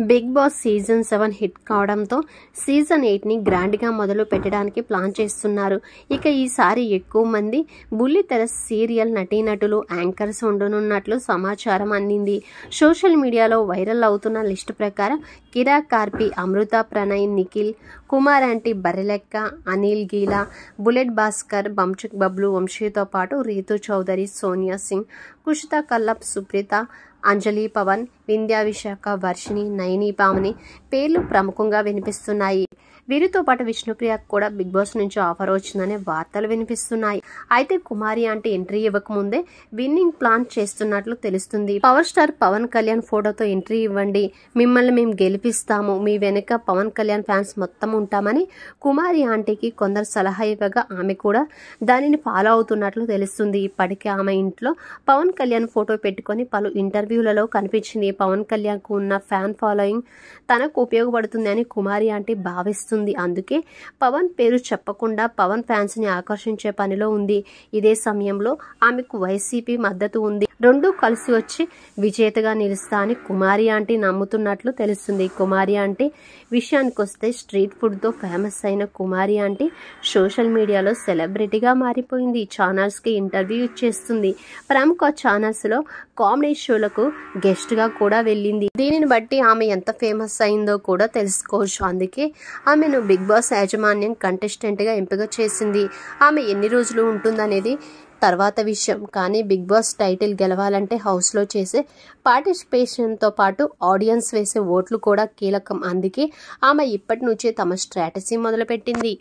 Big boss season 7 hit కావడంతో season 8ని గ్రాండ్గా మొదలు పెట్టడానికి ప్లాన్ చేస్తున్నారు. ఇక ఈసారి ఎక్కువ మంది బుల్లితెర సీరియల్ నటీనటులు, యాంకర్స్ ఉండనున్నట్లు సమాచారం అందింది. సోషల్ మీడియాలో వైరల్ అవుతున్న లిస్టు ప్రకారం కిరా కార్పి, అమృత ప్రణయ్, నిఖిల్, కుమార్ ఆంటీ, బర్రెలెక్క, అనిల్ గీలా, బుల్లెట్ భాస్కర్, బంచుక్ బబ్లు, వంశీతో పాటు రీతు చౌదరి, సోనియా సింగ్, కుషితా కల్లప్, సుప్రీత, అంజలి పవన్, వింధ్యా విశాఖ, వర్షిణి, నయని పావని పేర్లు ప్రముఖంగా వినిపిస్తున్నాయి. వీరితో పాటు విష్ణుప్రియకు కూడా బిగ్ బాస్ నుంచి ఆఫర్ వచ్చిందనే వార్తలు వినిపిస్తున్నాయి. అయితే కుమారి ఆంటీ ఎంట్రీ ఇవ్వకముందే విన్నింగ్ ప్లాన్ చేస్తున్నట్లు తెలుస్తుంది. పవర్ స్టార్ పవన్ కళ్యాణ్ ఫోటోతో ఎంట్రీ ఇవ్వండి, మిమ్మల్ని మేము గెలిపిస్తాము, మీ వెనుక పవన్ కళ్యాణ్ ఫ్యాన్స్ మొత్తం ఉంటామని కుమారి ఆంటీకి కొందరు సలహా ఇవ్వగా ఆమె కూడా దానిని ఫాలో అవుతున్నట్లు తెలుస్తుంది. ఇప్పటికే ఆమె ఇంట్లో పవన్ కళ్యాణ్ ఫోటో పెట్టుకొని పలు ఇంటర్వ్యూలలో కనిపించింది. పవన్ కళ్యాణ్ కు ఉన్న ఫ్యాన్ ఫాలోయింగ్ తనకు ఉపయోగపడుతుంది అని కుమారి ఆంటీ భావిస్తుంది. అందుకే పవన్ పేరు చెప్పకుండా పవన్ ఫ్యాన్స్ ని ఆకర్షించే పనిలో ఉంది. ఇదే సమయంలో ఆమెకు వైసీపీ మద్దతు ఉంది. రెండూ కలిసి వచ్చి విజేతగా నిలుస్తా అని కుమారి ఆంటీ నమ్ముతున్నట్లు తెలుస్తుంది. కుమారి ఆంటీ విషయానికి వస్తే స్ట్రీట్ ఫుడ్ తో ఫేమస్ అయిన కుమారి ఆంటీ సోషల్ మీడియాలో సెలబ్రిటీగా మారిపోయింది. ఛానల్స్ కి ఇంటర్వ్యూ ఇచ్చేస్తుంది. ప్రముఖ ఛానల్స్ లో కామెడీ షోలకు గెస్ట్ గా కూడా వెళ్ళింది. దీనిని బట్టి ఆమె ఎంత ఫేమస్ అయిందో కూడా తెలుసుకోవచ్చు. అందుకే ఆమెను బిగ్ బాస్ యాజమాన్యం కంటెస్టెంట్ గా ఎంపిక చేసింది. ఆమె ఎన్ని రోజులు ఉంటుందనేది తర్వాత విషయం. కానీ బిగ్ బాస్ టైటిల్ గెలవాలంటే హౌస్ లో చేసే పార్టిసిపేషన్ తో పాటు ఆడియన్స్ వేసే ఓట్లు కూడా కీలకం. అందుకే ఆమె ఇప్పటి నుంచే తమ స్ట్రాటజీ మొదలుపెట్టింది.